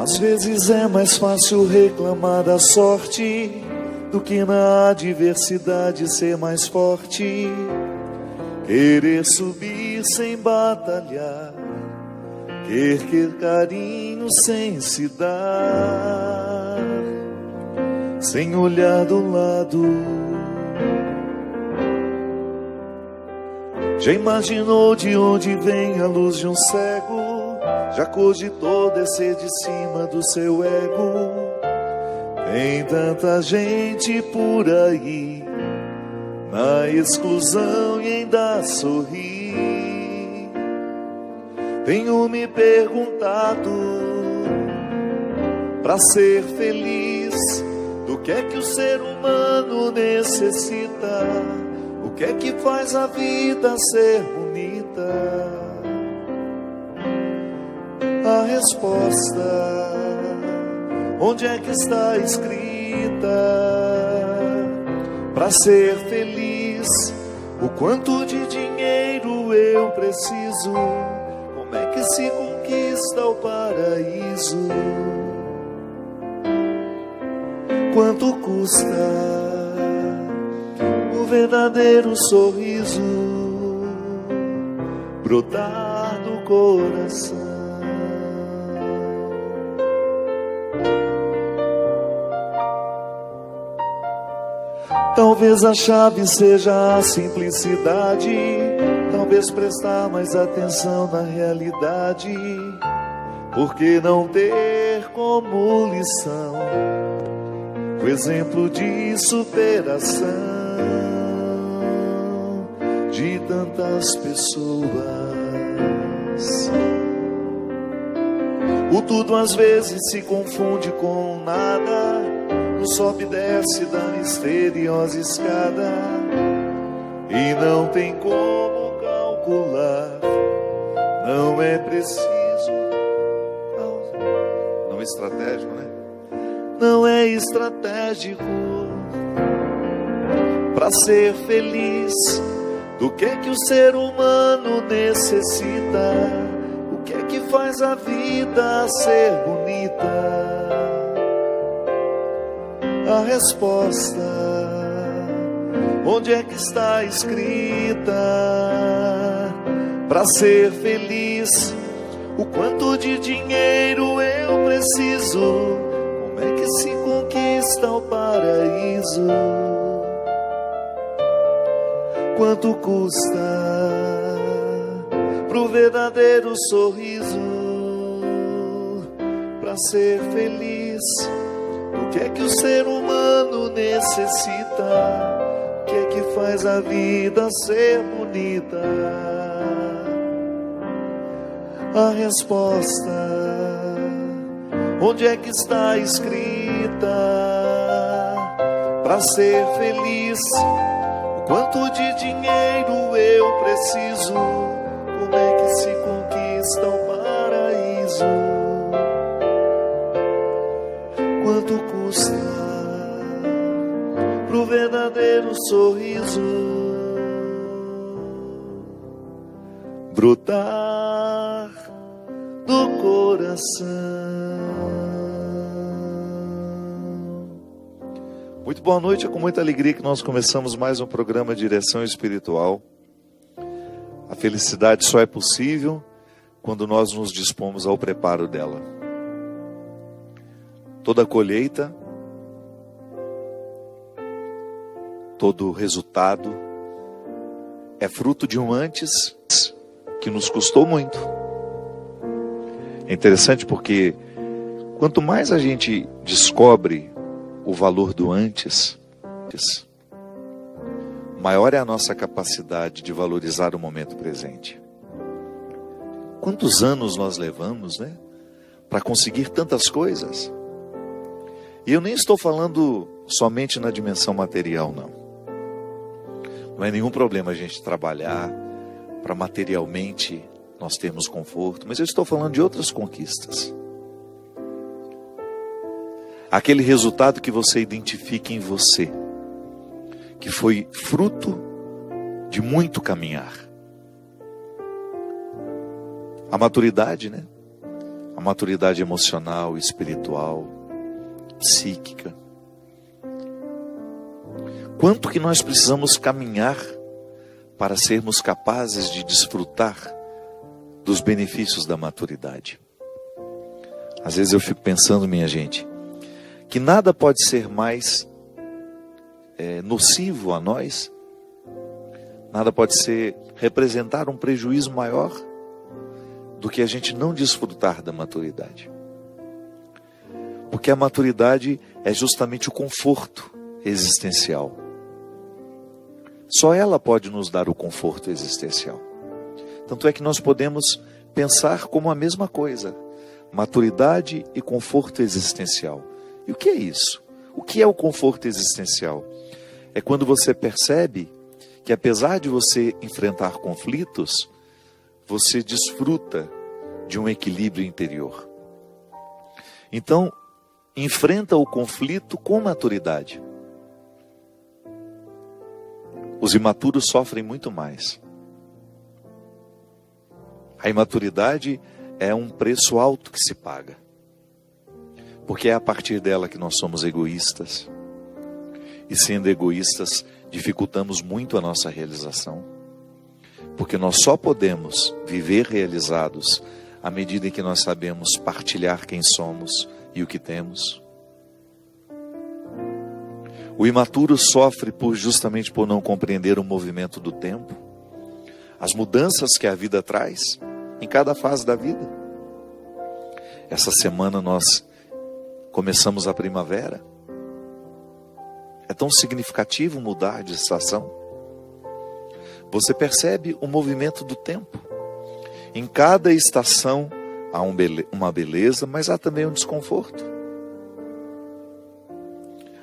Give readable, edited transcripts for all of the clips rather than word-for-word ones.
Às vezes é mais fácil reclamar da sorte do que na adversidade ser mais forte. Querer subir sem batalhar, querer carinho sem se dar, sem olhar do lado. Já imaginou de onde vem a luz de um cego? Já cogitou descer de cima do seu ego? Tem tanta gente por aí na exclusão e ainda sorri. Tenho me perguntado, para ser feliz, do que é que o ser humano necessita? O que é que faz a vida ser bonita? A resposta, onde é que está escrita? Para ser feliz, o quanto de dinheiro eu preciso? Como é que se conquista o paraíso? Quanto custa o verdadeiro sorriso brotar do coração? Talvez a chave seja a simplicidade, talvez prestar mais atenção na realidade, porque não ter como lição o exemplo de superação de tantas pessoas. O tudo às vezes se confunde com nada, no sobe e desce da misteriosa escada, e não tem como calcular. Não é preciso, não é estratégico, né? Não é estratégico para ser feliz. Do que o ser humano necessita? O que é que faz a vida ser bonita? A resposta, onde é que está escrita? Para ser feliz, o quanto de dinheiro eu preciso? Como é que se conquista o paraíso? Quanto custa pro verdadeiro sorriso? Para ser feliz, o que é que o ser humano necessita? O que é que faz a vida ser bonita? A resposta, onde é que está escrita? Para ser feliz, o quanto de dinheiro eu preciso? Como é que se conquista o paraíso? Quanto custa pro verdadeiro sorriso brotar do coração? Muito boa noite, é com muita alegria que nós começamos mais um programa Direção Espiritual. A felicidade só é possível quando nós nos dispomos ao preparo dela. Toda colheita, todo resultado é fruto de um antes que nos custou muito. É interessante porque quanto mais a gente descobre o valor do antes, maior é a nossa capacidade de valorizar o momento presente. Quantos anos nós levamos, né, para conseguir tantas coisas? E eu nem estou falando somente na dimensão material, não. Não é nenhum problema a gente trabalhar para materialmente nós termos conforto, mas eu estou falando de outras conquistas. Aquele resultado que você identifica em você, que foi fruto de muito caminhar. A maturidade, né? a maturidade emocional, espiritual, psíquica. Quanto que nós precisamos caminhar para sermos capazes de desfrutar dos benefícios da maturidade? Às vezes eu fico pensando, minha gente, que nada pode ser mais nocivo a nós, nada pode representar um prejuízo maior do que a gente não desfrutar da maturidade. Porque a maturidade é justamente o conforto existencial. Só ela pode nos dar o conforto existencial. Tanto é que nós podemos pensar como a mesma coisa: maturidade e conforto existencial. E o que é isso? O que é o conforto existencial? É quando você percebe que, apesar de você enfrentar conflitos, você desfruta de um equilíbrio interior. Então, enfrenta o conflito com maturidade. Os imaturos sofrem muito mais. A imaturidade é um preço alto que se paga. Porque é a partir dela que nós somos egoístas. E sendo egoístas, dificultamos muito a nossa realização. Porque nós só podemos viver realizados à medida em que nós sabemos partilhar quem somos e o que temos. O imaturo sofre justamente por não compreender o movimento do tempo, as mudanças que a vida traz em cada fase da vida. Essa semana nós começamos a primavera. É tão significativo mudar de estação. Você percebe o movimento do tempo. Em cada estação há uma beleza, mas há também um desconforto.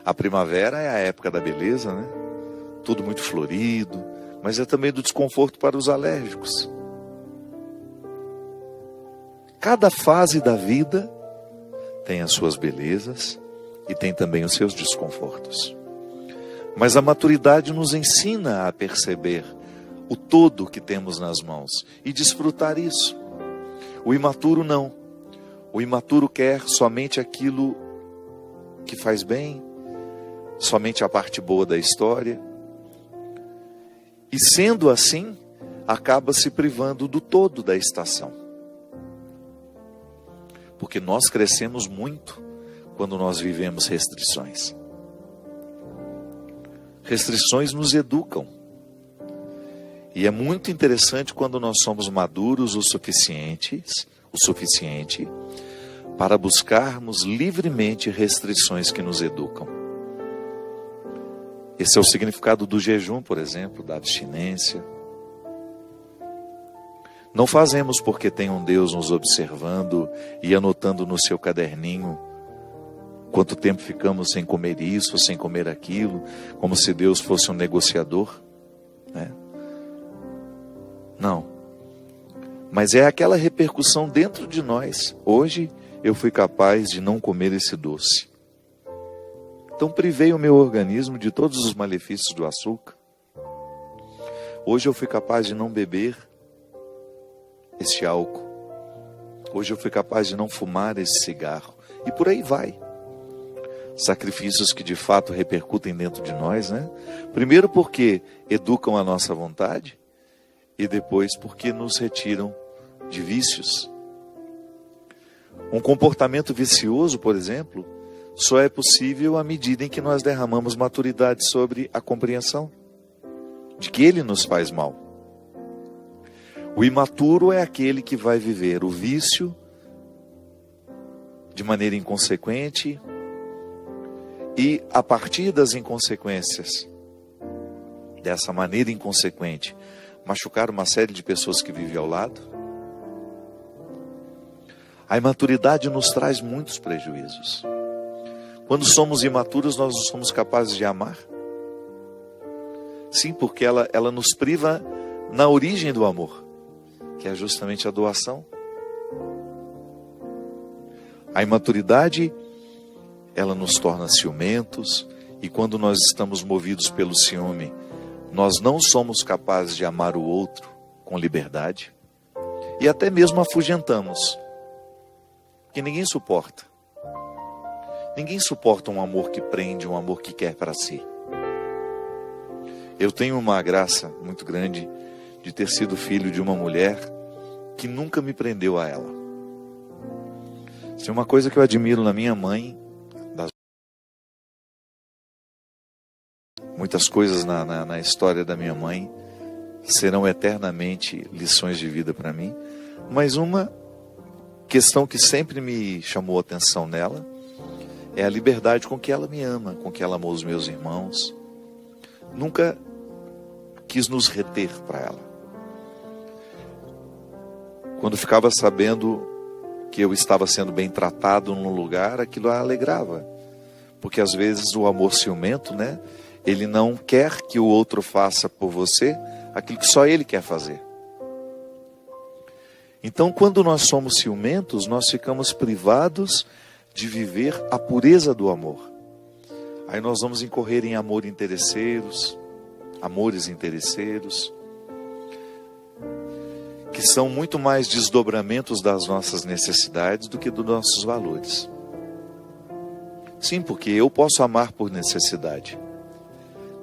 A primavera é a época da beleza, né? Tudo muito florido, mas é também do desconforto para os alérgicos. Cada fase da vida tem as suas belezas e tem também os seus desconfortos. Mas a maturidade nos ensina a perceber o todo que temos nas mãos e desfrutar isso. O imaturo não. O imaturo quer somente aquilo que faz bem, somente a parte boa da história. E sendo assim, acaba se privando do todo da estação. Porque nós crescemos muito quando nós vivemos restrições. Restrições nos educam. E é muito interessante quando nós somos maduros o suficiente para buscarmos livremente restrições que nos educam. Esse é o significado do jejum, por exemplo, da abstinência. Não fazemos porque tem um Deus nos observando e anotando no seu caderninho quanto tempo ficamos sem comer isso, sem comer aquilo, como se Deus fosse um negociador, né? Não. Mas é aquela repercussão dentro de nós. Hoje eu fui capaz de não comer esse doce. Então privei o meu organismo de todos os malefícios do açúcar. Hoje eu fui capaz de não beber este álcool. Hoje eu fui capaz de não fumar esse cigarro. E por aí vai. Sacrifícios que de fato repercutem dentro de nós, né? Primeiro porque educam a nossa vontade e depois porque nos retiram de vícios. Um comportamento vicioso, por exemplo, só é possível à medida em que nós derramamos maturidade sobre a compreensão de que ele nos faz mal. O imaturo é aquele que vai viver o vício de maneira inconsequente e, a partir das inconsequências, dessa maneira inconsequente, machucar uma série de pessoas que vivem ao lado. A imaturidade nos traz muitos prejuízos. Quando somos imaturos, nós não somos capazes de amar. Sim, porque ela nos priva na origem do amor, que é justamente a doação. A imaturidade, ela nos torna ciumentos, e quando nós estamos movidos pelo ciúme, nós não somos capazes de amar o outro com liberdade, e até mesmo afugentamos. Porque ninguém suporta. Ninguém suporta um amor que prende, um amor que quer para si. Eu tenho uma graça muito grande de ter sido filho de uma mulher que nunca me prendeu a ela. Se uma coisa que eu admiro na minha mãe, muitas coisas na história da minha mãe serão eternamente lições de vida para mim, mas uma questão que sempre me chamou a atenção nela é a liberdade com que ela me ama, com que ela amou os meus irmãos. Nunca quis nos reter para ela. Quando ficava sabendo que eu estava sendo bem tratado num lugar, aquilo a alegrava. Porque às vezes o amor ciumento, né? Ele não quer que o outro faça por você aquilo que só ele quer fazer. Então, quando nós somos ciumentos, nós ficamos privados de viver a pureza do amor. Aí nós vamos incorrer em amores interesseiros, que são muito mais desdobramentos das nossas necessidades do que dos nossos valores. Sim, porque eu posso amar por necessidade.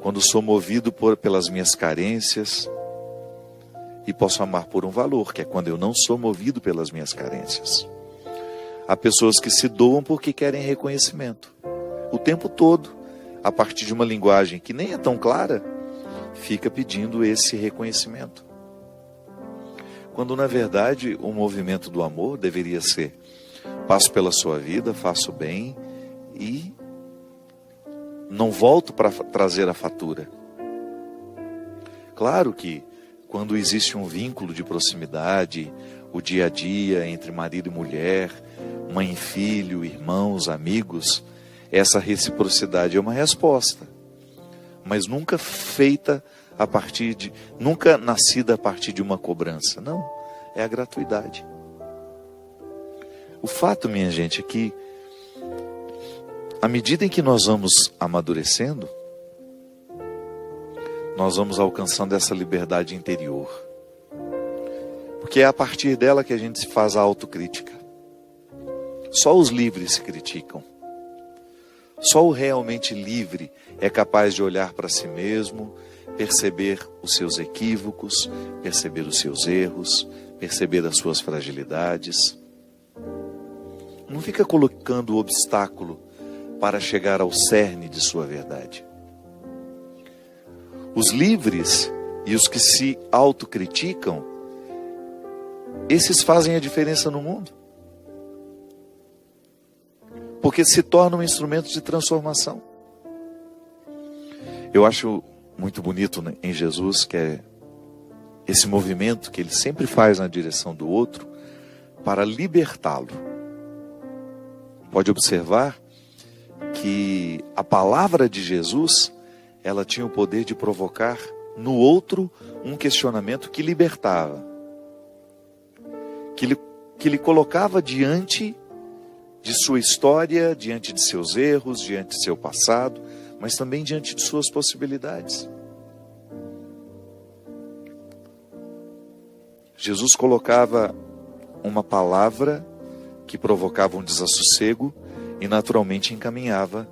Quando sou movido pelas minhas carências, e posso amar por um valor, que é quando eu não sou movido pelas minhas carências. Há pessoas que se doam porque querem reconhecimento. O tempo todo, a partir de uma linguagem que nem é tão clara, fica pedindo esse reconhecimento. Quando na verdade o movimento do amor deveria ser: passo pela sua vida, faço bem e não volto para trazer a fatura. Claro que quando existe um vínculo de proximidade, o dia a dia entre marido e mulher, mãe e filho, irmãos, amigos, essa reciprocidade é uma resposta, mas nunca feita nunca nascida a partir de uma cobrança. Não, é a gratuidade. O fato, minha gente, é que à medida em que nós vamos amadurecendo, nós vamos alcançando essa liberdade interior. Porque é a partir dela que a gente se faz a autocrítica. Só os livres se criticam. Só o realmente livre é capaz de olhar para si mesmo, perceber os seus equívocos, perceber os seus erros, perceber as suas fragilidades. Não fica colocando obstáculo para chegar ao cerne de sua verdade. Os livres e os que se autocriticam, esses fazem a diferença no mundo. Porque se tornam instrumentos de transformação. Eu acho muito bonito em Jesus, que é esse movimento que ele sempre faz na direção do outro para libertá-lo. Pode observar que a palavra de Jesus, ela tinha o poder de provocar no outro um questionamento que libertava, que lhe colocava diante de sua história, diante de seus erros, diante de seu passado, mas também diante de suas possibilidades. Jesus colocava uma palavra que provocava um desassossego e naturalmente encaminhava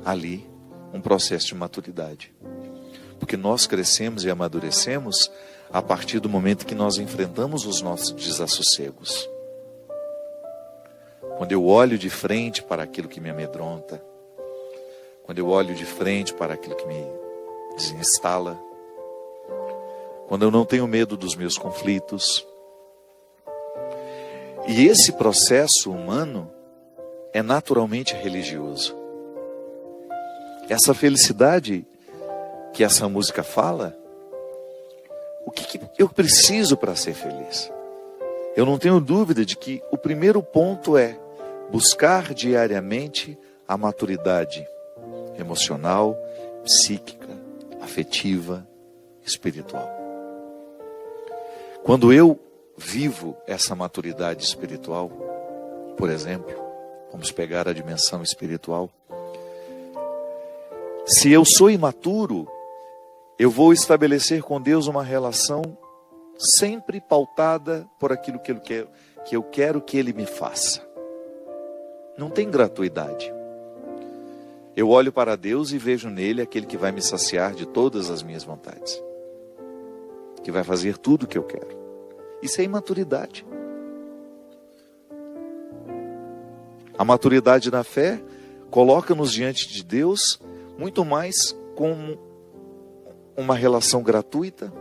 ali um processo de maturidade. Porque nós crescemos e amadurecemos a partir do momento que nós enfrentamos os nossos desassossegos. Quando eu olho de frente para aquilo que me amedronta, quando eu olho de frente para aquilo que me desinstala, quando eu não tenho medo dos meus conflitos. E esse processo humano é naturalmente religioso. Essa felicidade que essa música fala, o que eu preciso para ser feliz? Eu não tenho dúvida de que o primeiro ponto é buscar diariamente a maturidade emocional, psíquica, afetiva, espiritual. Quando eu vivo essa maturidade espiritual, por exemplo, vamos pegar a dimensão espiritual. Se eu sou imaturo, eu vou estabelecer com Deus uma relação sempre pautada por aquilo que eu quero que Ele me faça. Não tem gratuidade. Eu olho para Deus e vejo nele aquele que vai me saciar de todas as minhas vontades, que vai fazer tudo o que eu quero. Isso é imaturidade. A maturidade na fé coloca-nos diante de Deus muito mais como uma relação gratuita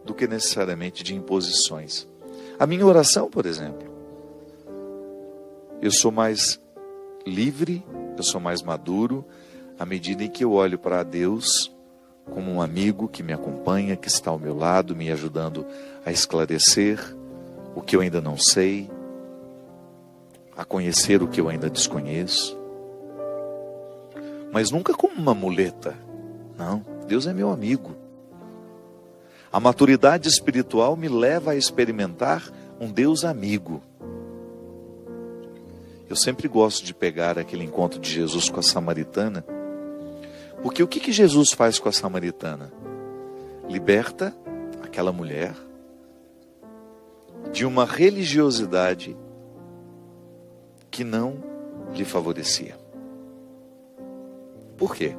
do que necessariamente de imposições. A minha oração, por exemplo, eu sou mais livre, eu sou mais maduro, à medida em que eu olho para Deus como um amigo que me acompanha, que está ao meu lado, me ajudando a esclarecer o que eu ainda não sei, a conhecer o que eu ainda desconheço. Mas nunca como uma muleta. Não, Deus é meu amigo. A maturidade espiritual me leva a experimentar um Deus amigo. Eu sempre gosto de pegar aquele encontro de Jesus com a samaritana, porque o que Jesus faz com a samaritana? Liberta aquela mulher de uma religiosidade que não lhe favorecia. Por quê?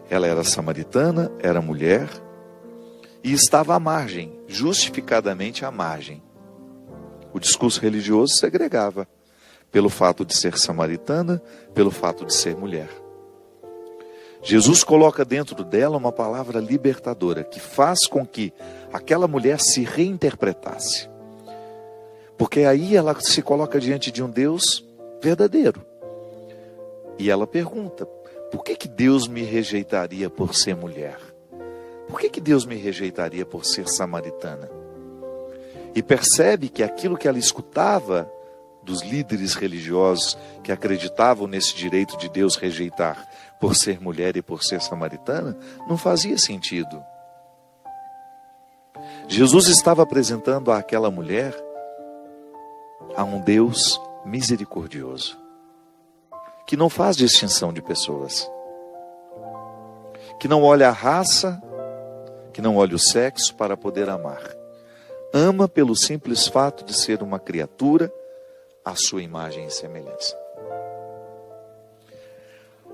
Ela era samaritana, era mulher e estava à margem, justificadamente à margem. O discurso religioso segregava pelo fato de ser samaritana, pelo fato de ser mulher. Jesus coloca dentro dela uma palavra libertadora, que faz com que aquela mulher se reinterpretasse. Porque aí ela se coloca diante de um Deus verdadeiro. E ela pergunta, por que Deus me rejeitaria por ser mulher? Por que Deus me rejeitaria por ser samaritana? E percebe que aquilo que ela escutava dos líderes religiosos que acreditavam nesse direito de Deus rejeitar por ser mulher e por ser samaritana, não fazia sentido. Jesus estava apresentando àquela mulher a um Deus misericordioso, que não faz distinção de pessoas, que não olha a raça, que não olha o sexo para poder amar. Ama pelo simples fato de ser uma criatura à sua imagem e semelhança.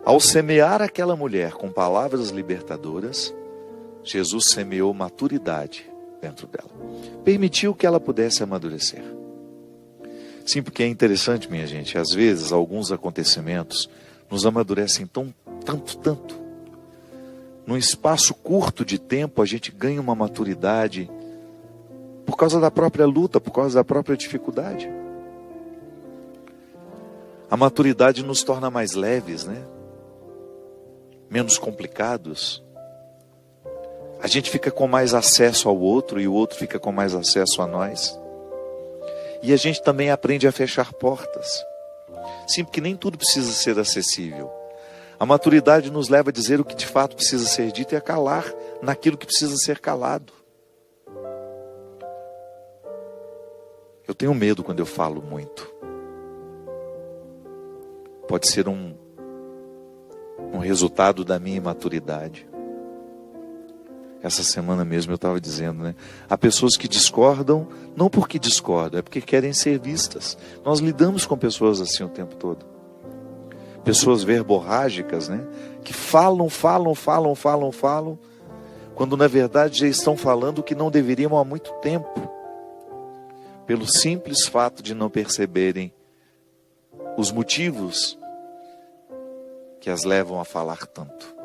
Ao semear aquela mulher com palavras libertadoras, Jesus semeou maturidade dentro dela. Permitiu que ela pudesse amadurecer. Sim, porque é interessante, minha gente, às vezes alguns acontecimentos nos amadurecem tanto. Num espaço curto de tempo a gente ganha uma maturidade por causa da própria luta, por causa da própria dificuldade. A maturidade nos torna mais leves, né? Menos complicados. A gente fica com mais acesso ao outro e o outro fica com mais acesso a nós. E a gente também aprende a fechar portas. Sim, porque nem tudo precisa ser acessível. A maturidade nos leva a dizer o que de fato precisa ser dito e a calar naquilo que precisa ser calado. Eu tenho medo quando eu falo muito. Pode ser um resultado da minha imaturidade. Essa semana mesmo eu estava dizendo, né? Há pessoas que discordam, não porque discordam, é porque querem ser vistas. Nós lidamos com pessoas assim o tempo todo. Pessoas verborrágicas, né? Que falam, quando na verdade já estão falando o que não deveriam há muito tempo. Pelo simples fato de não perceberem os motivos que as levam a falar tanto.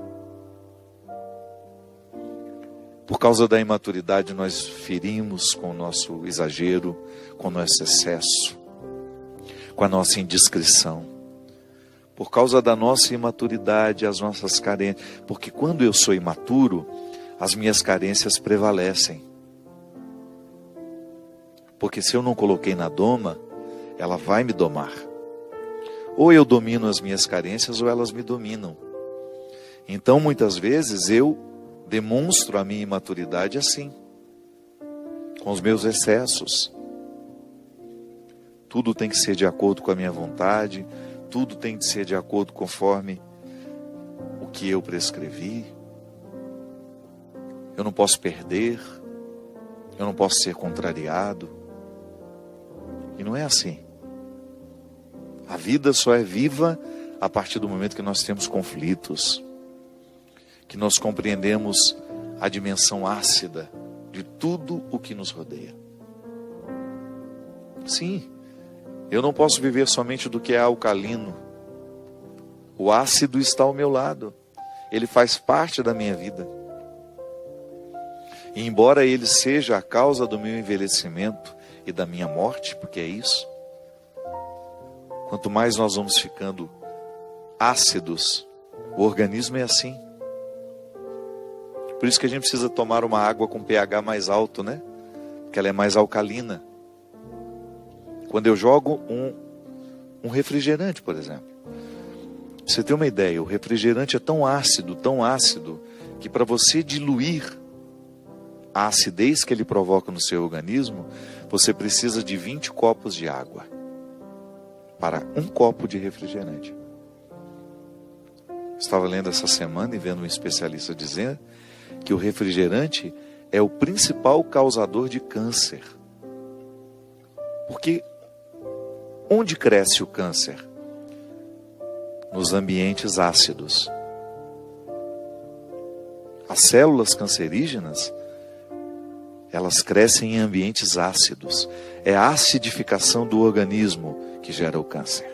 Por causa da imaturidade, nós ferimos com o nosso exagero, com o nosso excesso, com a nossa indiscrição. Por causa da nossa imaturidade, as nossas carências. Porque quando eu sou imaturo, as minhas carências prevalecem. Porque se eu não coloquei na doma, ela vai me domar. Ou eu domino as minhas carências, ou elas me dominam. Então, muitas vezes, eu demonstro a minha imaturidade assim, com os meus excessos. Tudo tem que ser de acordo com a minha vontade, tudo tem que ser de acordo conforme o que eu prescrevi. Eu não posso perder, eu não posso ser contrariado. E não é assim. A vida só é viva a partir do momento que nós temos conflitos, que nós compreendemos a dimensão ácida de tudo o que nos rodeia. Sim, eu não posso viver somente do que é alcalino. O ácido está ao meu lado. Ele faz parte da minha vida. E embora ele seja a causa do meu envelhecimento e da minha morte, porque é isso, quanto mais nós vamos ficando ácidos, o organismo é assim. Por isso que a gente precisa tomar uma água com pH mais alto, né? Porque ela é mais alcalina. Quando eu jogo um refrigerante, por exemplo. Pra você ter uma ideia, o refrigerante é tão ácido, que para você diluir a acidez que ele provoca no seu organismo, você precisa de 20 copos de água para um copo de refrigerante. Estava lendo essa semana e vendo um especialista dizer que o refrigerante é o principal causador de câncer. Porque onde cresce o câncer? Nos ambientes ácidos. As células cancerígenas, elas crescem em ambientes ácidos. É a acidificação do organismo que gera o câncer.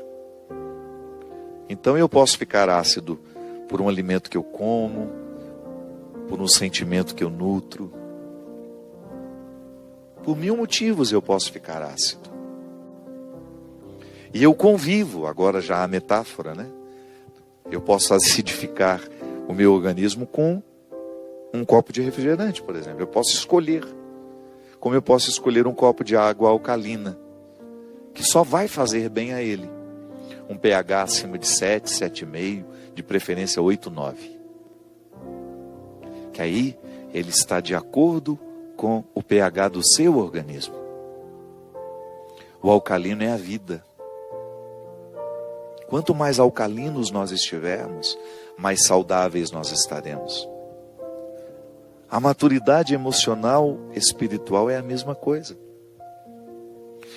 Então eu posso ficar ácido por um alimento que eu como, por um sentimento que eu nutro. Por 1000 motivos eu posso ficar ácido. E eu convivo, agora já a metáfora, né? Eu posso acidificar o meu organismo com um copo de refrigerante, por exemplo. Eu posso escolher. Como eu posso escolher um copo de água alcalina, que só vai fazer bem a ele. Um pH acima de 7, 7,5, de preferência 8, 9. Que aí ele está de acordo com o pH do seu organismo. O alcalino é a vida. Quanto mais alcalinos nós estivermos, mais saudáveis nós estaremos. A maturidade emocional, espiritual é a mesma coisa.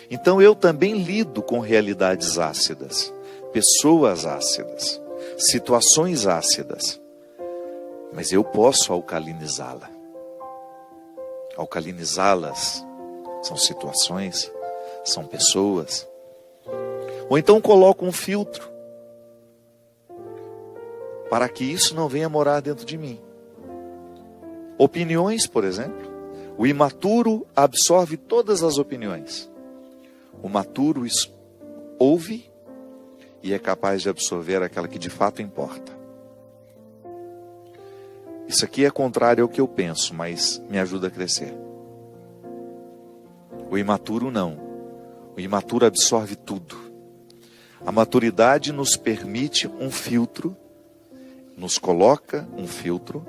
Então eu também lido com realidades ácidas, pessoas ácidas, situações ácidas. Mas eu posso alcalinizá-la. Alcalinizá-las são situações, são pessoas. Ou então coloco um filtro para que isso não venha morar dentro de mim. Opiniões, por exemplo. O imaturo absorve todas as opiniões. O maturo ouve e é capaz de absorver aquela que de fato importa. Isso aqui é contrário ao que eu penso, mas me ajuda a crescer. O imaturo não. O imaturo absorve tudo. A maturidade nos permite um filtro, nos coloca um filtro,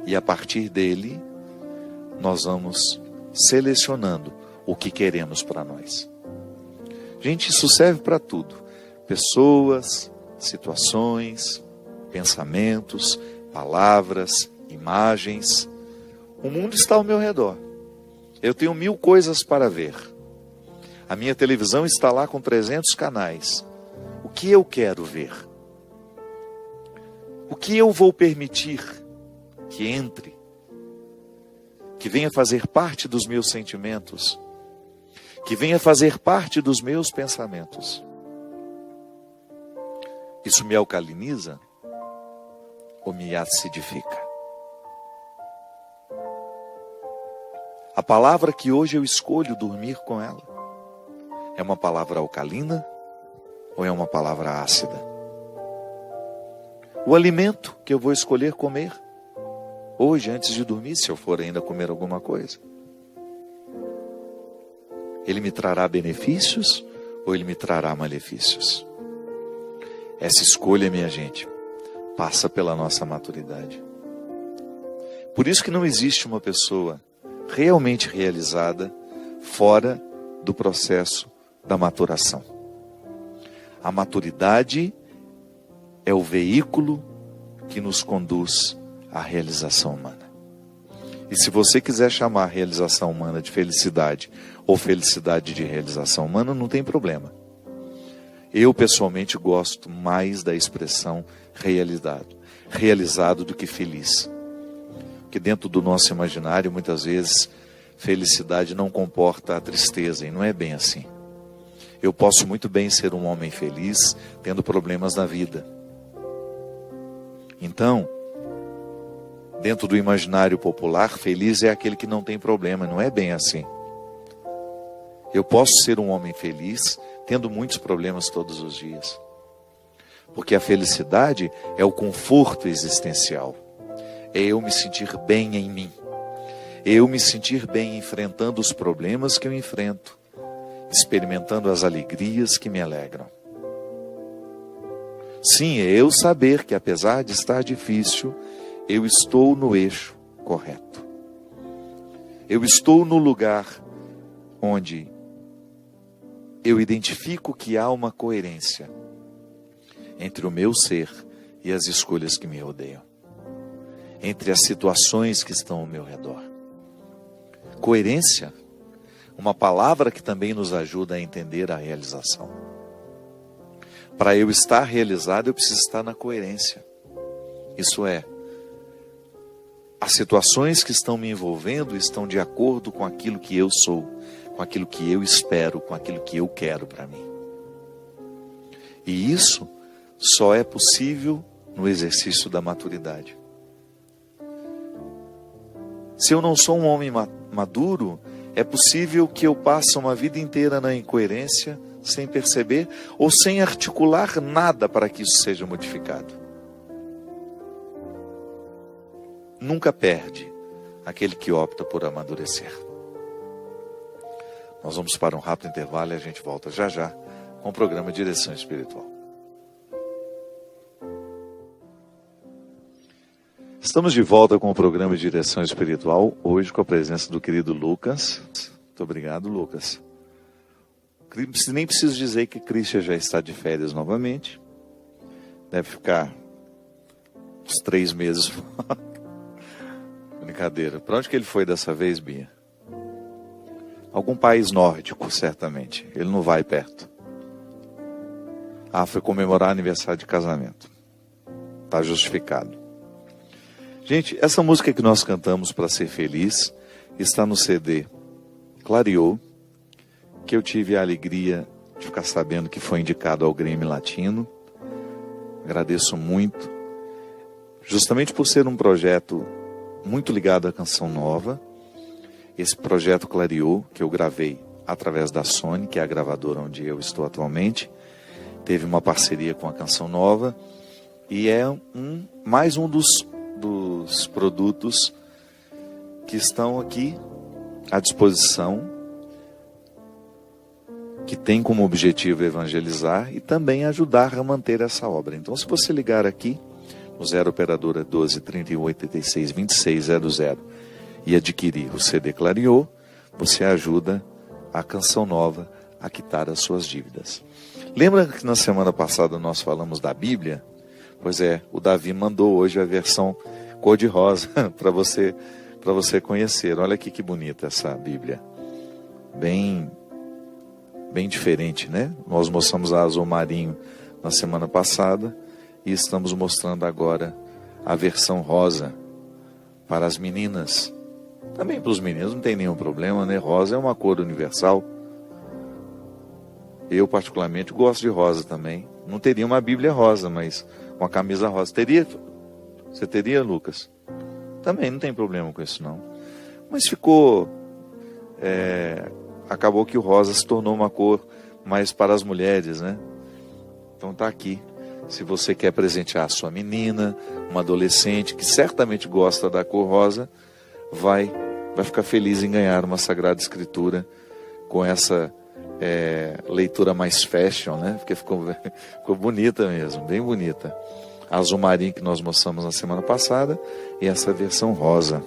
e a partir dele nós vamos selecionando o que queremos para nós. Gente, isso serve para tudo. Pessoas, situações, pensamentos, palavras, imagens. O mundo está ao meu redor. Eu tenho 1000 coisas para ver. A minha televisão está lá com 300 canais. O que eu quero ver? O que eu vou permitir que entre? Que venha fazer parte dos meus sentimentos? Que venha fazer parte dos meus pensamentos? Isso me alcaliniza ou me acidifica? A palavra que hoje eu escolho dormir com ela é uma palavra alcalina ou é uma palavra ácida? O alimento que eu vou escolher comer hoje, antes de dormir, se eu for ainda comer alguma coisa, ele me trará benefícios ou ele me trará malefícios? Essa escolha, minha gente, passa pela nossa maturidade. Por isso que não existe uma pessoa realmente realizada fora do processo da maturação. A maturidade é o veículo que nos conduz à realização humana. E se você quiser chamar a realização humana de felicidade ou felicidade de realização humana, não tem problema. Eu pessoalmente gosto mais da expressão realizado do que feliz. Porque dentro do nosso imaginário, muitas vezes, felicidade não comporta a tristeza, e não é bem assim. Eu posso muito bem ser um homem feliz, tendo problemas na vida. Então, dentro do imaginário popular, feliz é aquele que não tem problema, não é bem assim. Eu posso ser um homem feliz, tendo muitos problemas todos os dias. Porque a felicidade é o conforto existencial. É eu me sentir bem em mim. É eu me sentir bem enfrentando os problemas que eu enfrento, experimentando as alegrias que me alegram. Sim, é eu saber que apesar de estar difícil, eu estou no eixo correto. Eu estou no lugar onde eu identifico que há uma coerência entre o meu ser e as escolhas que me rodeiam, entre as situações que estão ao meu redor. Coerência, uma palavra que também nos ajuda a entender a realização. Para eu estar realizado, eu preciso estar na coerência. Isso é, as situações que estão me envolvendo estão de acordo com aquilo que eu sou, com aquilo que eu espero, com aquilo que eu quero para mim. E isso só é possível no exercício da maturidade. Se eu não sou um homem maduro, é possível que eu passe uma vida inteira na incoerência, sem perceber ou sem articular nada para que isso seja modificado. Nunca perde aquele que opta por amadurecer. Nós vamos para um rápido intervalo e a gente volta já já com o programa Direção Espiritual. Estamos de volta com o programa Direção Espiritual, hoje com a presença do querido Lucas. Muito obrigado, Lucas. Nem preciso dizer que Christian já está de férias novamente. Deve ficar uns 3 meses fora. Brincadeira. Para onde que ele foi dessa vez, Bia? Algum país nórdico, certamente. Ele não vai perto. Foi comemorar aniversário de casamento. Está justificado. Gente, essa música que nós cantamos para ser feliz está no CD Clareou, que eu tive a alegria de ficar sabendo que foi indicado ao Grêmio Latino. Agradeço muito, justamente por ser um projeto muito ligado à canção nova. Esse projeto Clareou, que eu gravei através da Sony, que é a gravadora onde eu estou atualmente, teve uma parceria com a Canção Nova, e é mais um dos produtos que estão aqui à disposição, que tem como objetivo evangelizar e também ajudar a manter essa obra. Então, se você ligar aqui no 0 operadora 12 38 86 26 00 e adquirir o CD Clareou, você ajuda a Canção Nova a quitar as suas dívidas. Lembra que na semana passada nós falamos da Bíblia? Pois é, o Davi mandou hoje a versão cor-de-rosa para você conhecer. Olha aqui que bonita essa Bíblia. Bem diferente, né? Nós mostramos a azul marinho na semana passada e estamos mostrando agora a versão rosa para as meninas. Também para os meninos não tem nenhum problema, né? Rosa é uma cor universal. Eu particularmente gosto de rosa também. Não teria uma Bíblia rosa, mas uma camisa rosa. Teria? Você teria, Lucas? Também não tem problema com isso, não. Mas ficou... acabou que o rosa se tornou uma cor mais para as mulheres, né? Então tá aqui. Se você quer presentear a sua menina, uma adolescente que certamente gosta da cor rosa, vai ficar feliz em ganhar uma Sagrada Escritura com essa leitura mais fashion, né? Porque ficou bonita mesmo, bem bonita. A azul marinho que nós mostramos na semana passada e essa versão rosa.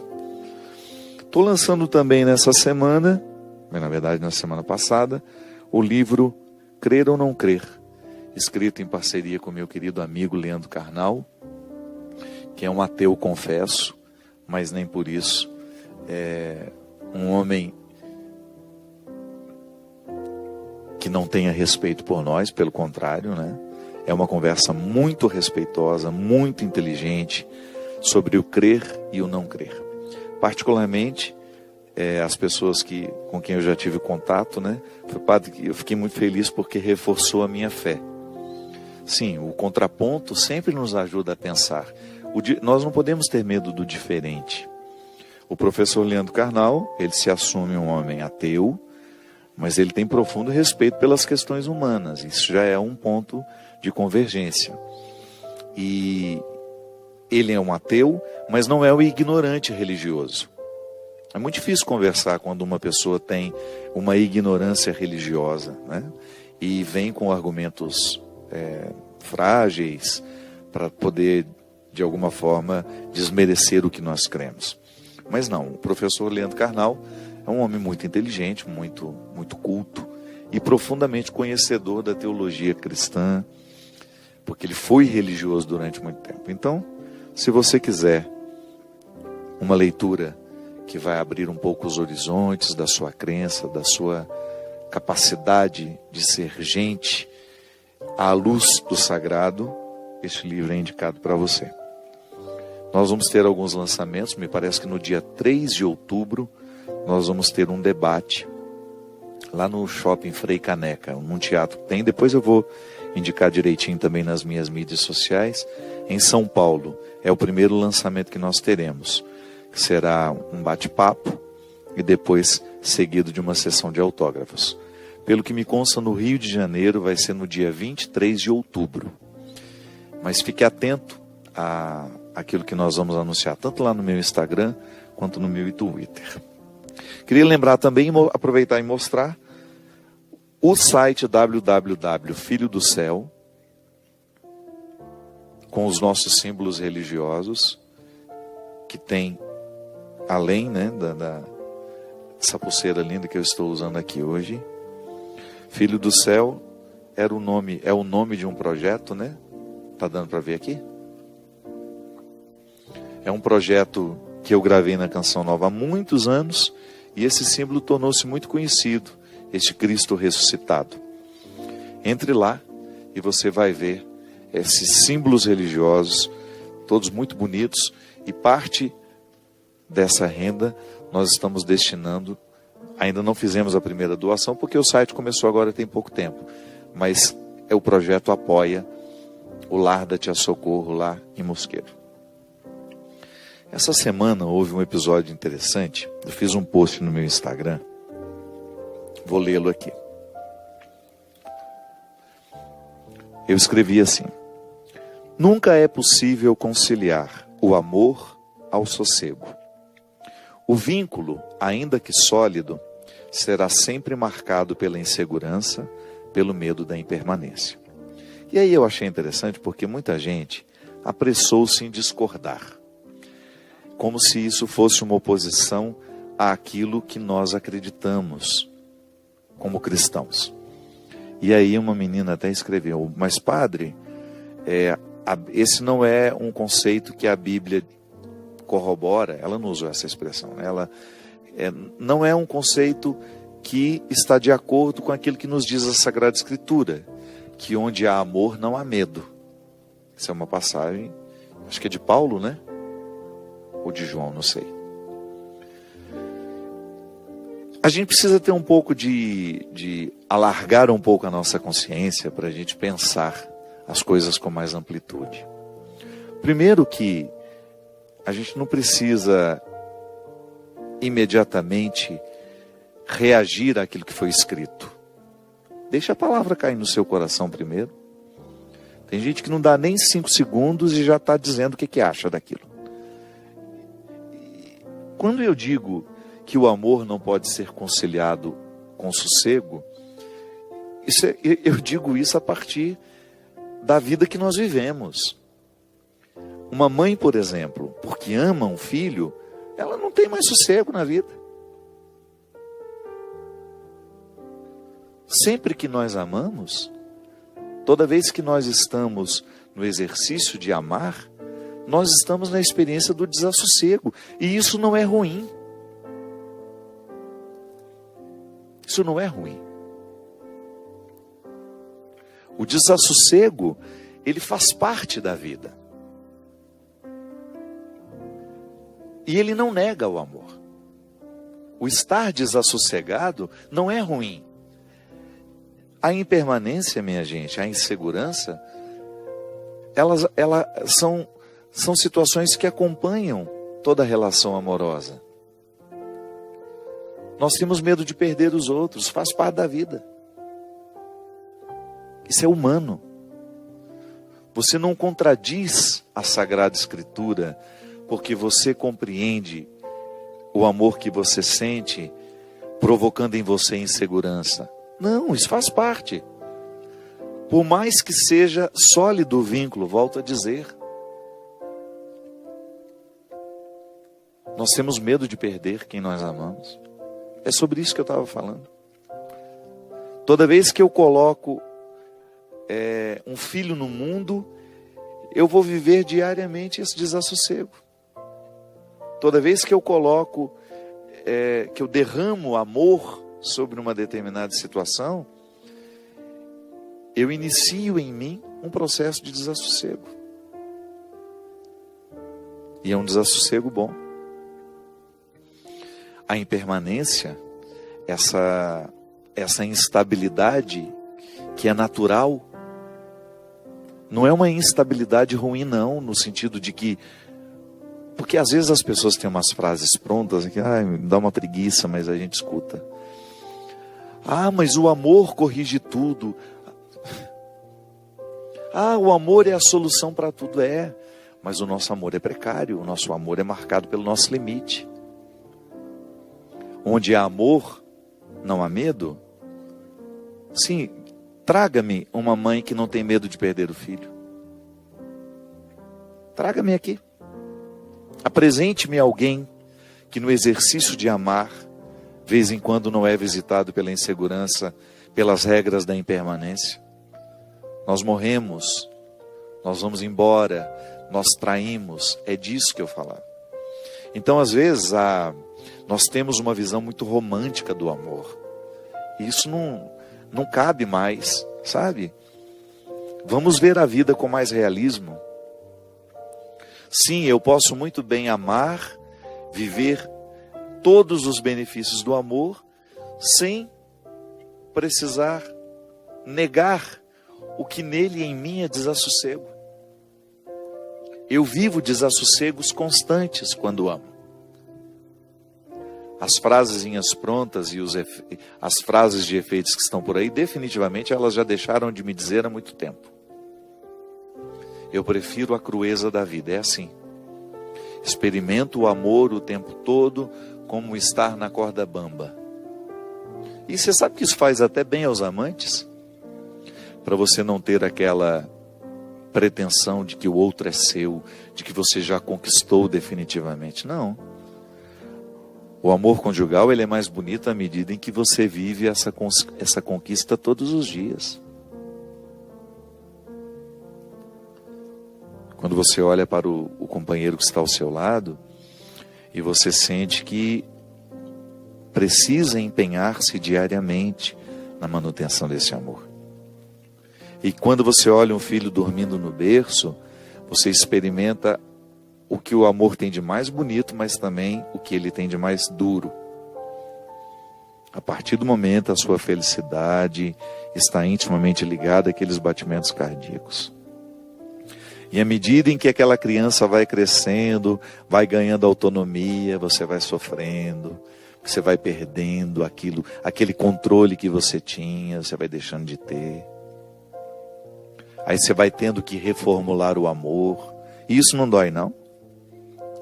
Estou lançando também nessa semana, na verdade na semana passada, o livro Crer ou Não Crer, escrito em parceria com meu querido amigo Leandro Carnal, que é um ateu, confesso, mas nem por isso é um homem que não tenha respeito por nós, pelo contrário, né? É uma conversa muito respeitosa, muito inteligente, sobre o crer e o não crer. Particularmente, as pessoas com quem eu já tive contato, né? Padre, eu fiquei muito feliz porque reforçou a minha fé. Sim, o contraponto sempre nos ajuda a pensar. Nós não podemos ter medo do diferente. O professor Leandro Carnal, ele se assume um homem ateu, mas ele tem profundo respeito pelas questões humanas. Isso já é um ponto de convergência. E ele é um ateu, mas não é o ignorante religioso. É muito difícil conversar quando uma pessoa tem uma ignorância religiosa, né? E vem com argumentos frágeis para poder, de alguma forma, desmerecer o que nós cremos. Mas não, o professor Leandro Carnal é um homem muito inteligente, muito culto e profundamente conhecedor da teologia cristã, porque ele foi religioso durante muito tempo. Então, se você quiser uma leitura que vai abrir um pouco os horizontes da sua crença, da sua capacidade de ser gente à luz do sagrado, este livro é indicado para você. Nós vamos ter alguns lançamentos, me parece que no dia 3 de outubro nós vamos ter um debate lá no Shopping Frei Caneca, num teatro que tem, depois eu vou indicar direitinho também nas minhas mídias sociais, em São Paulo. É o primeiro lançamento que nós teremos, que será um bate-papo e depois seguido de uma sessão de autógrafos. Pelo que me consta, no Rio de Janeiro vai ser no dia 23 de outubro. Mas fique atento àquilo que nós vamos anunciar, tanto lá no meu Instagram quanto no meu Twitter. Queria lembrar também, aproveitar e mostrar o site www.Filho do Céu, com os nossos símbolos religiosos, que tem, além, né, dessa pulseira linda que eu estou usando aqui hoje. Filho do Céu é o nome de um projeto, né? Tá dando para ver aqui? É um projeto que eu gravei na Canção Nova há muitos anos, e esse símbolo tornou-se muito conhecido, este Cristo ressuscitado. Entre lá e você vai ver esses símbolos religiosos, todos muito bonitos, e parte dessa renda nós estamos destinando. Ainda não fizemos a primeira doação, porque o site começou agora tem pouco tempo, mas o projeto apoia o Lar da Tia Socorro lá em Mosqueiro. Essa semana houve um episódio interessante. Eu fiz um post no meu Instagram, vou lê-lo aqui. Eu escrevi assim: nunca é possível conciliar o amor ao sossego. O vínculo, ainda que sólido, será sempre marcado pela insegurança, pelo medo da impermanência. E aí eu achei interessante porque muita gente apressou-se em discordar, como se isso fosse uma oposição àquilo que nós acreditamos como cristãos. E aí uma menina até escreveu: mas padre, esse não é um conceito que a Bíblia corrobora. Ela não usou essa expressão, né? Não é um conceito que está de acordo com aquilo que nos diz a Sagrada Escritura, que onde há amor não há medo. Isso é uma passagem, acho que é de Paulo, né? Ou de João, não sei. A gente precisa ter um pouco de alargar um pouco a nossa consciência para a gente pensar as coisas com mais amplitude. Primeiro que a gente não precisa imediatamente reagir àquilo que foi escrito. Deixa a palavra cair no seu coração primeiro. Tem gente que não dá nem 5 segundos e já está dizendo o que acha daquilo. Quando eu digo que o amor não pode ser conciliado com sossego, eu digo isso a partir da vida que nós vivemos. Uma mãe, por exemplo, porque ama um filho, ela não tem mais sossego na vida. Sempre que nós amamos, toda vez que nós estamos no exercício de amar, nós estamos na experiência do desassossego. E isso não é ruim. Isso não é ruim. O desassossego, ele faz parte da vida. E ele não nega o amor. O estar desassossegado não é ruim. A impermanência, minha gente, a insegurança, elas são situações que acompanham toda relação amorosa. Nós temos medo de perder os outros, faz parte da vida. Isso é humano. Você não contradiz a Sagrada Escritura porque você compreende o amor que você sente, provocando em você insegurança. Não, isso faz parte. Por mais que seja sólido o vínculo, volto a dizer. Nós temos medo de perder quem nós amamos. É sobre isso que eu estava falando. Toda vez que eu coloco um filho no mundo, eu vou viver diariamente esse desassossego. Toda vez que eu coloco, que eu derramo amor sobre uma determinada situação, eu inicio em mim um processo de desassossego. E é um desassossego bom. A impermanência, essa instabilidade que é natural, não é uma instabilidade ruim não, no sentido de que, porque às vezes as pessoas têm umas frases prontas, que me dá uma preguiça, mas a gente escuta. Mas o amor corrige tudo. O amor é a solução para tudo. Mas o nosso amor é precário, o nosso amor é marcado pelo nosso limite. Onde há amor, não há medo. Sim, traga-me uma mãe que não tem medo de perder o filho. Traga-me aqui. Apresente-me alguém que no exercício de amar, vez em quando não é visitado pela insegurança, pelas regras da impermanência. Nós morremos, nós vamos embora, nós traímos, é disso que eu falava. Então, às vezes, nós temos uma visão muito romântica do amor. Isso não cabe mais, sabe? Vamos ver a vida com mais realismo. Sim, eu posso muito bem amar, viver todos os benefícios do amor, sem precisar negar o que nele e em mim é desassossego. Eu vivo desassossegos constantes quando amo. As frasezinhas prontas e as frases de efeitos que estão por aí, definitivamente elas já deixaram de me dizer há muito tempo. Eu prefiro a crueza da vida, é assim. Experimento o amor o tempo todo como estar na corda bamba. E você sabe que isso faz até bem aos amantes? Para você não ter aquela pretensão de que o outro é seu, de que você já conquistou definitivamente. Não. O amor conjugal ele é mais bonito à medida em que você vive essa conquista todos os dias. Quando você olha para o companheiro que está ao seu lado e você sente que precisa empenhar-se diariamente na manutenção desse amor. E quando você olha um filho dormindo no berço, você experimenta o que o amor tem de mais bonito, mas também o que ele tem de mais duro. A partir do momento, a sua felicidade está intimamente ligada àqueles batimentos cardíacos. E à medida em que aquela criança vai crescendo, vai ganhando autonomia, você vai sofrendo, você vai perdendo aquele controle que você tinha, você vai deixando de ter. Aí você vai tendo que reformular o amor. E isso não dói, não?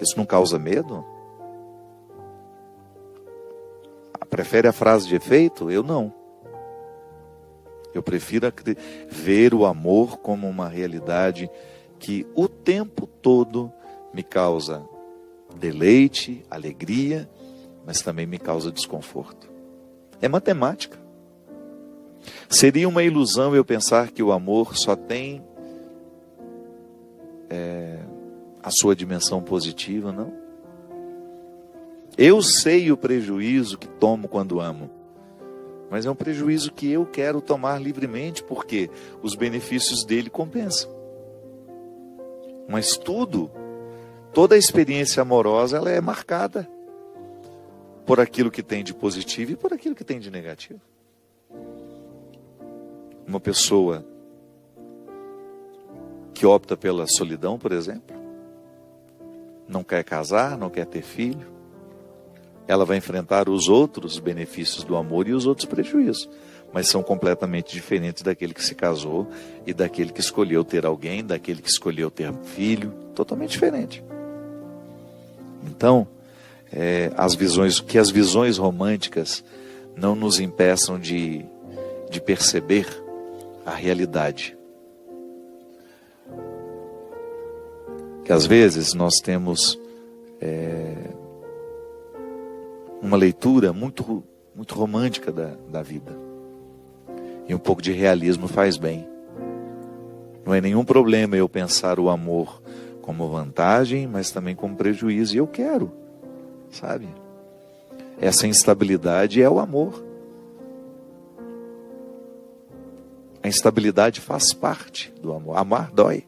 Isso não causa medo? Prefere a frase de efeito? Eu não. Eu prefiro ver o amor como uma realidade que o tempo todo me causa deleite, alegria, mas também me causa desconforto. É matemática. Seria uma ilusão eu pensar que o amor só tem a sua dimensão positiva, não? Eu sei o prejuízo que tomo quando amo. mas é um prejuízo que eu quero tomar livremente, porque os benefícios dele compensam. Mas toda a experiência amorosa, ela é marcada por aquilo que tem de positivo e por aquilo que tem de negativo. Uma pessoa que opta pela solidão, por exemplo, não quer casar, não quer ter filho, ela vai enfrentar os outros benefícios do amor e os outros prejuízos, mas são completamente diferentes daquele que se casou e daquele que escolheu ter alguém, daquele que escolheu ter filho, totalmente diferente. Então, que as visões românticas não nos impeçam de perceber a realidade. Que às vezes nós temos uma leitura muito, muito romântica da vida. E um pouco de realismo faz bem. Não é nenhum problema eu pensar o amor como vantagem, mas também como prejuízo. E eu quero, sabe? Essa instabilidade é o amor. A instabilidade faz parte do amor. Amar dói.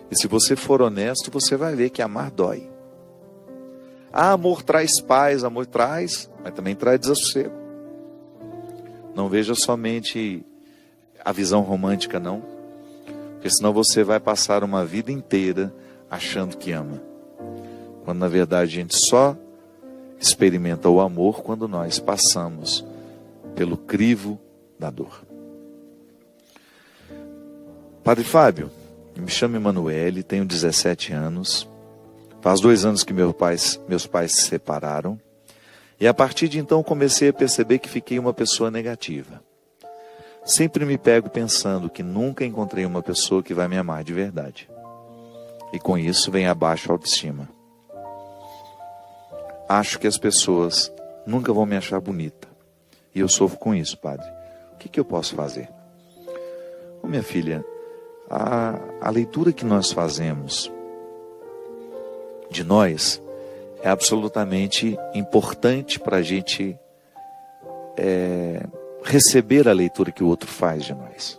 E se você for honesto, você vai ver que amar dói. Amor traz paz, amor traz, mas também traz desassossego. Não veja somente a visão romântica, não. Porque senão você vai passar uma vida inteira achando que ama. Quando na verdade a gente só experimenta o amor quando nós passamos pelo crivo da dor. Padre Fábio, me chamo Emanuele, tenho 17 anos. Faz 2 anos que meus pais se separaram. E a partir de então comecei a perceber que fiquei uma pessoa negativa. Sempre me pego pensando que nunca encontrei uma pessoa que vai me amar de verdade. E com isso vem abaixo a autoestima. Acho que as pessoas nunca vão me achar bonita. E eu sofro com isso, padre. O que eu posso fazer? Minha filha, a leitura que nós fazemos de nós é absolutamente importante para a gente receber a leitura que o outro faz de nós.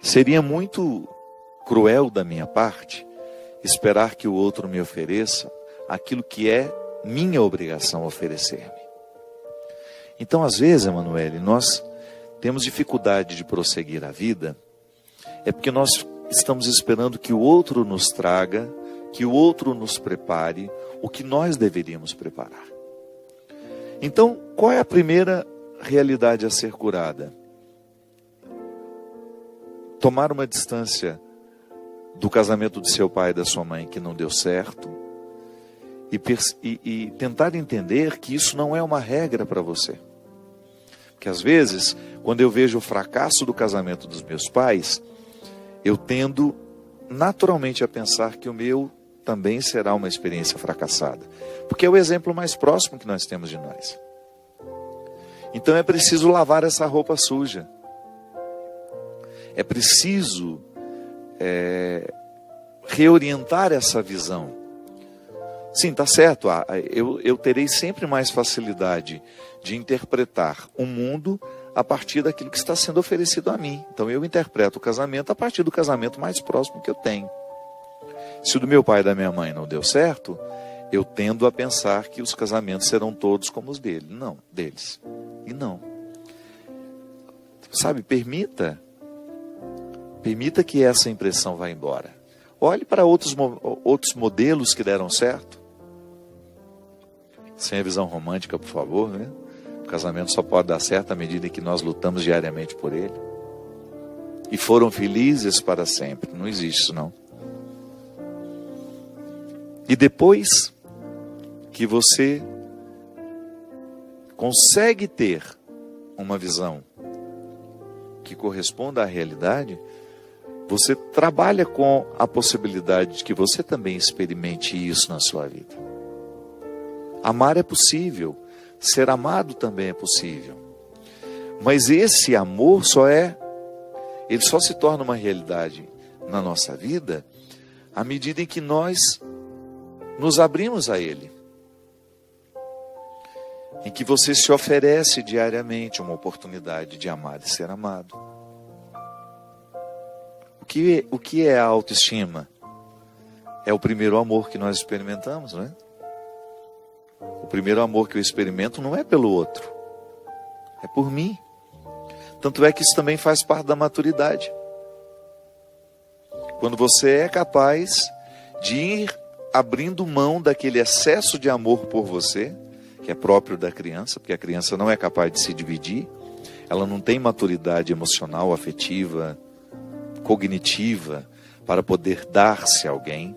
Seria muito cruel da minha parte esperar que o outro me ofereça aquilo que é minha obrigação oferecer-me. Então, às vezes, Emanuele, nós temos dificuldade de prosseguir a vida, é porque nós estamos esperando que o outro nos traga, que o outro nos prepare o que nós deveríamos preparar. Então, qual é a primeira realidade a ser curada? Tomar uma distância do casamento de seu pai e da sua mãe que não deu certo e tentar entender que isso não é uma regra para você. Porque às vezes, quando eu vejo o fracasso do casamento dos meus pais, eu tendo naturalmente a pensar que o meu também será uma experiência fracassada. Porque é o exemplo mais próximo que nós temos de nós. Então é preciso lavar essa roupa suja. É preciso reorientar essa visão. Sim, está certo. Eu terei sempre mais facilidade de interpretar o mundo a partir daquilo que está sendo oferecido a mim. Então eu interpreto o casamento a partir do casamento mais próximo que eu tenho. Se o do meu pai e da minha mãe não deu certo, eu tendo a pensar que os casamentos serão todos como os dele. Não, deles. E não. Sabe, permita que essa impressão vá embora. Olhe para outros modelos que deram certo. Sem a visão romântica, por favor, né? O casamento só pode dar certo à medida que nós lutamos diariamente por ele. E foram felizes para sempre. Não existe isso, não. E depois que você consegue ter uma visão que corresponda à realidade, você trabalha com a possibilidade de que você também experimente isso na sua vida. Amar é possível, ser amado também é possível. Mas esse amor ele só se torna uma realidade na nossa vida à medida em que nós nos abrimos a ele. em que você se oferece diariamente uma oportunidade de amar e ser amado. O que é a autoestima? É o primeiro amor que nós experimentamos, não é? O primeiro amor que eu experimento não é pelo outro, é por mim. Tanto é que isso também faz parte da maturidade. Quando você é capaz de ir abrindo mão daquele excesso de amor por você, que é próprio da criança, porque a criança não é capaz de se dividir, ela não tem maturidade emocional, afetiva, cognitiva, para poder dar-se a alguém.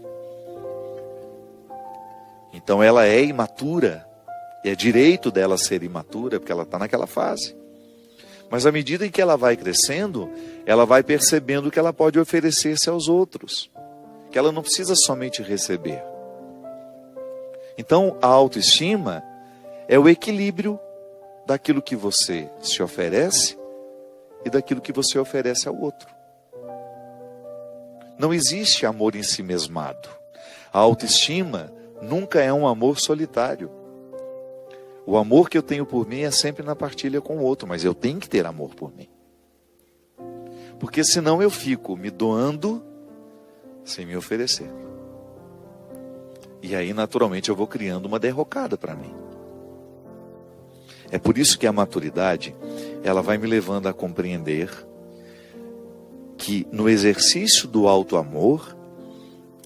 Então ela é imatura, e é direito dela ser imatura, porque ela está naquela fase. Mas à medida em que ela vai crescendo, ela vai percebendo que ela pode oferecer-se aos outros, que ela não precisa somente receber. Então a autoestima é o equilíbrio daquilo que você se oferece e daquilo que você oferece ao outro. Não existe amor em si mesmado. A autoestima nunca é um amor solitário. O amor que eu tenho por mim é sempre na partilha com o outro, mas eu tenho que ter amor por mim. Porque senão eu fico me doando sem me oferecer. E aí naturalmente eu vou criando uma derrocada para mim. É por isso que a maturidade, ela vai me levando a compreender que no exercício do auto-amor,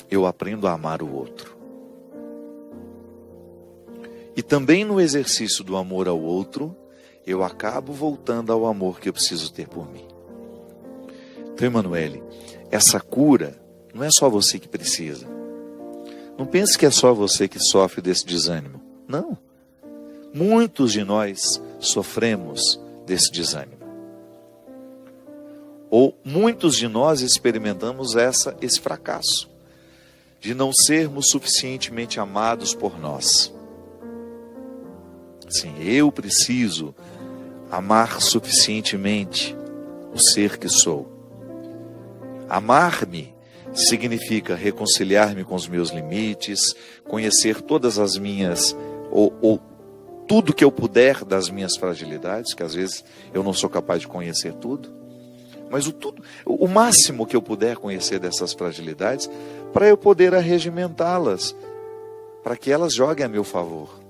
eu aprendo a amar o outro. E também no exercício do amor ao outro, eu acabo voltando ao amor que eu preciso ter por mim. Então, Emanuele, essa cura não é só você que precisa. Não pense que é só você que sofre desse desânimo. Não. Muitos de nós sofremos desse desânimo. Ou muitos de nós experimentamos esse fracasso de não sermos suficientemente amados por nós. Sim, eu preciso amar suficientemente o ser que sou. Amar-me significa reconciliar-me com os meus limites, conhecer todas as minhas, ou tudo que eu puder das minhas fragilidades, que às vezes eu não sou capaz de conhecer tudo, mas o máximo que eu puder conhecer dessas fragilidades, para eu poder arregimentá-las, para que elas joguem a meu favor.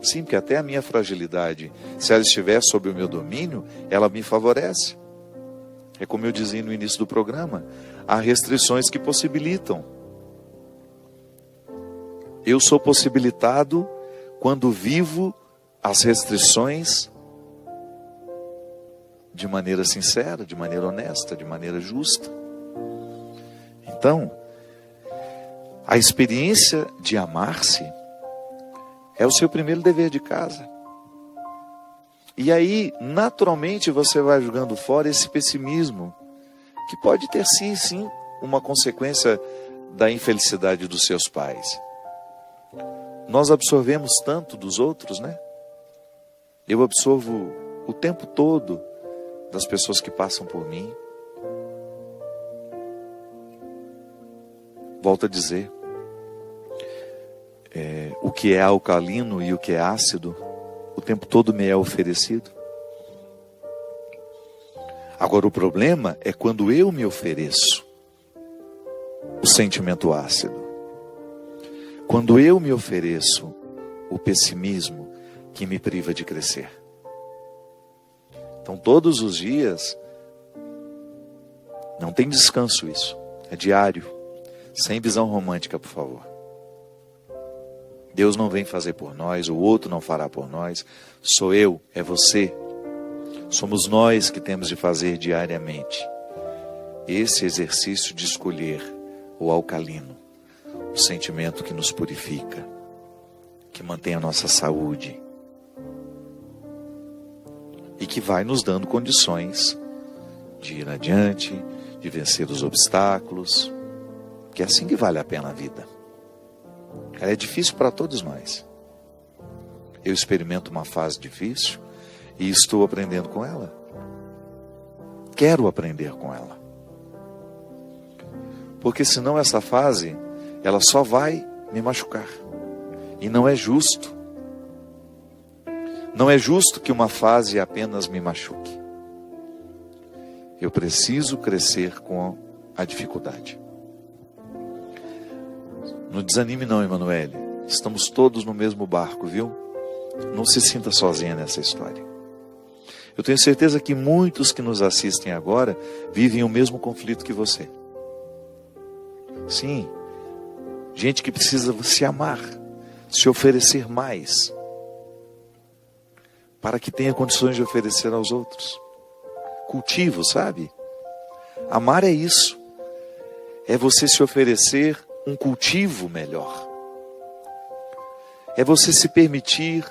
Sim, porque até a minha fragilidade, se ela estiver sob o meu domínio, ela me favorece. É como eu dizia no início do programa, há restrições que possibilitam. Eu sou possibilitado quando vivo as restrições de maneira sincera, de maneira honesta, de maneira justa. Então, a experiência de amar-se é o seu primeiro dever de casa. E aí, naturalmente, você vai jogando fora esse pessimismo, que pode ter sim, uma consequência da infelicidade dos seus pais. Nós absorvemos tanto dos outros, né? Eu absorvo o tempo todo das pessoas que passam por mim. Volto a dizer, o que é alcalino e o que é ácido, o tempo todo me é oferecido. Agora o problema é quando eu me ofereço o sentimento ácido. Quando eu me ofereço o pessimismo que me priva de crescer. Então todos os dias, não tem descanso isso, é diário, sem visão romântica, por favor. Deus não vem fazer por nós, o outro não fará por nós, sou eu, é você. Somos nós que temos de fazer diariamente esse exercício de escolher o alcalino, o sentimento que nos purifica, que mantém a nossa saúde e que vai nos dando condições de ir adiante, de vencer os obstáculos, que é assim que vale a pena a vida. Ela é difícil para todos nós. Eu experimento uma fase difícil e estou aprendendo com ela. Quero aprender com ela. Porque senão essa fase, ela só vai me machucar. E não é justo. Não é justo que uma fase apenas me machuque. Eu preciso crescer com a dificuldade. Não desanime não, Emanuele. Estamos todos no mesmo barco, viu? Não se sinta sozinha nessa história. Eu tenho certeza que muitos que nos assistem agora vivem o mesmo conflito que você. Sim, gente que precisa se amar, se oferecer mais, para que tenha condições de oferecer aos outros. Cultivo, sabe? Amar é isso. É você se oferecer um cultivo melhor. É você se permitir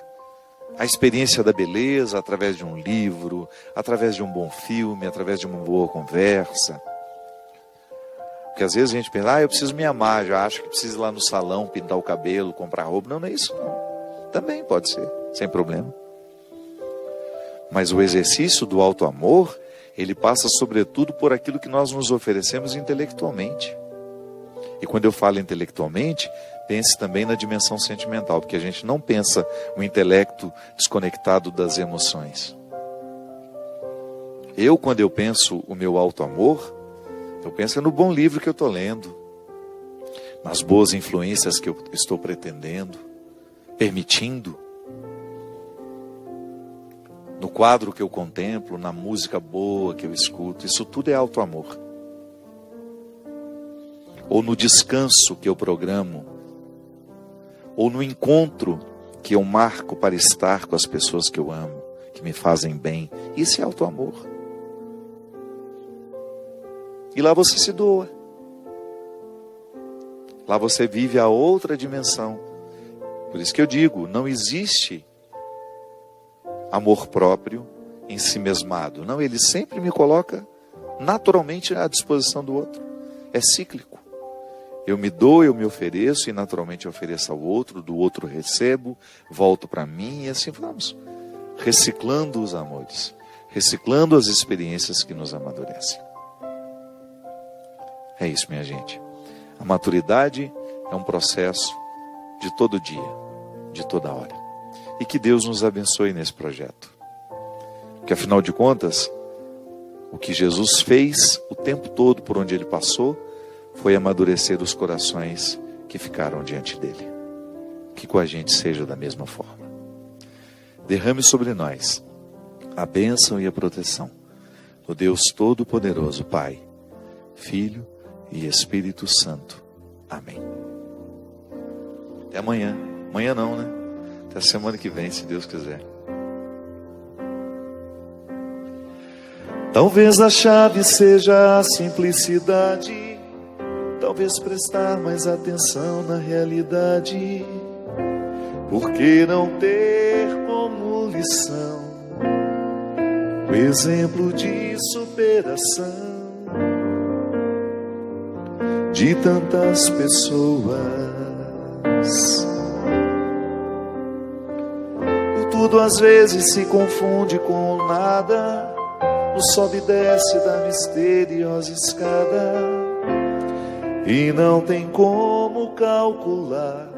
a experiência da beleza através de um livro, através de um bom filme, através de uma boa conversa. Porque às vezes a gente pensa, eu preciso me amar, já acho que preciso ir lá no salão, pintar o cabelo, comprar roupa. Não, não é isso não. Também pode ser, sem problema. Mas o exercício do auto-amor, ele passa sobretudo por aquilo que nós nos oferecemos intelectualmente. E quando eu falo intelectualmente, pense também na dimensão sentimental, porque a gente não pensa o intelecto desconectado das emoções. Quando eu penso o meu auto-amor, eu penso no bom livro que eu estou lendo, nas boas influências que eu estou pretendendo, permitindo, no quadro que eu contemplo, na música boa que eu escuto. Isso tudo é auto-amor. Ou no descanso que eu programo, ou no encontro que eu marco para estar com as pessoas que eu amo, que me fazem bem. Isso é auto-amor. E lá você se doa. Lá você vive a outra dimensão. Por isso que eu digo, não existe amor próprio em si mesmado. Não, ele sempre me coloca naturalmente à disposição do outro. É cíclico. Eu me dou, eu me ofereço e naturalmente eu ofereço ao outro, do outro recebo, volto para mim e assim vamos. Reciclando os amores, reciclando as experiências que nos amadurecem. É isso, minha gente. A maturidade é um processo de todo dia, de toda hora. E que Deus nos abençoe nesse projeto. Porque afinal de contas, o que Jesus fez o tempo todo por onde Ele passou, foi amadurecer os corações que ficaram diante dele. Que com a gente seja da mesma forma. Derrame sobre nós a bênção e a proteção do Deus Todo-Poderoso, Pai, Filho e Espírito Santo. Amém. Até amanhã. Amanhã não, né? Até a semana que vem, se Deus quiser. Talvez a chave seja a simplicidade. Talvez prestar mais atenção na realidade. Por que não ter como lição o exemplo de superação de tantas pessoas? O tudo às vezes se confunde com o nada, no sobe e desce da misteriosa escada, e não tem como calcular,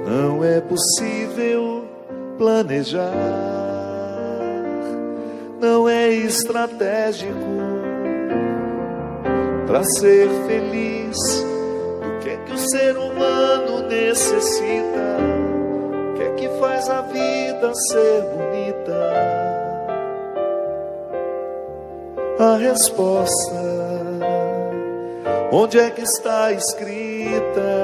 não é possível planejar, não é estratégico para ser feliz. O que é que o ser humano necessita? O que é que faz a vida ser bonita? A resposta, onde é que está escrita?